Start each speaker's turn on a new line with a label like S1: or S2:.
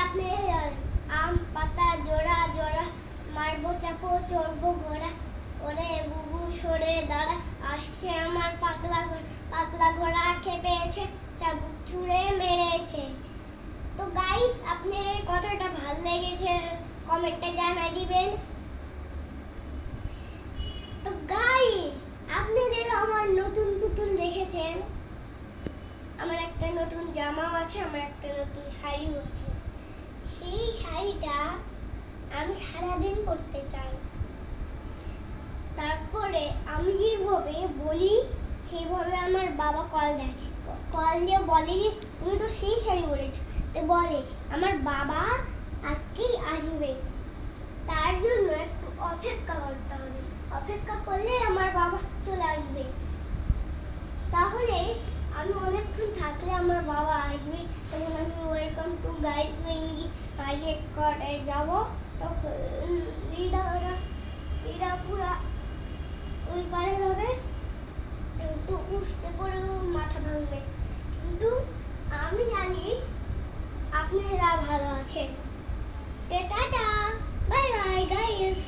S1: আপনি আম পাতা জোড়া জোড়া মারবো চাপো চড়বো ঘোড়া ওরে বুবু সরে দাঁড়া আসছে আমার পাগলা ঘোড়া খেপেছে চাবুক ছুঁড়ে মেরেছে। তো গাইস আপনার এই কথাটা ভালো লেগেছে কমেন্টে জানাই দিবেন। তো গাইস আপনাদের আমার নতুন পুতুল দেখেছেন, আমার একটা নতুন জামাও আছে, আমার একটা নতুন শাড়িও আছে। সেই শাড়িটা আমি সারাদিন পরতে চাই। তারপরে আমি যেভাবে বলি সেইভাবে আমার বাবা কল দিয়ে বলে যে তুমি তো সেই শাড়ি পরেছো, তো বলে আমার বাবা আজকেই আসবে, তার জন্য একটু অপেক্ষা করতে হবে। অপেক্ষা করলে আমার বাবা চলে আসবে। তাহলে আমি অনেকক্ষণ থাকলে আমার বাবা আসবে, তখন আমি ওয়েলকাম টু গাইড প্রজেক্ট করে যাব। তখন লিডা পুরা ওই পারে হবে, তো উঠতে পড়ে মাথা ভাঙবে। কিন্তু আমি জানি আপনারা ভালো আছেন। Tata, bye bye guys.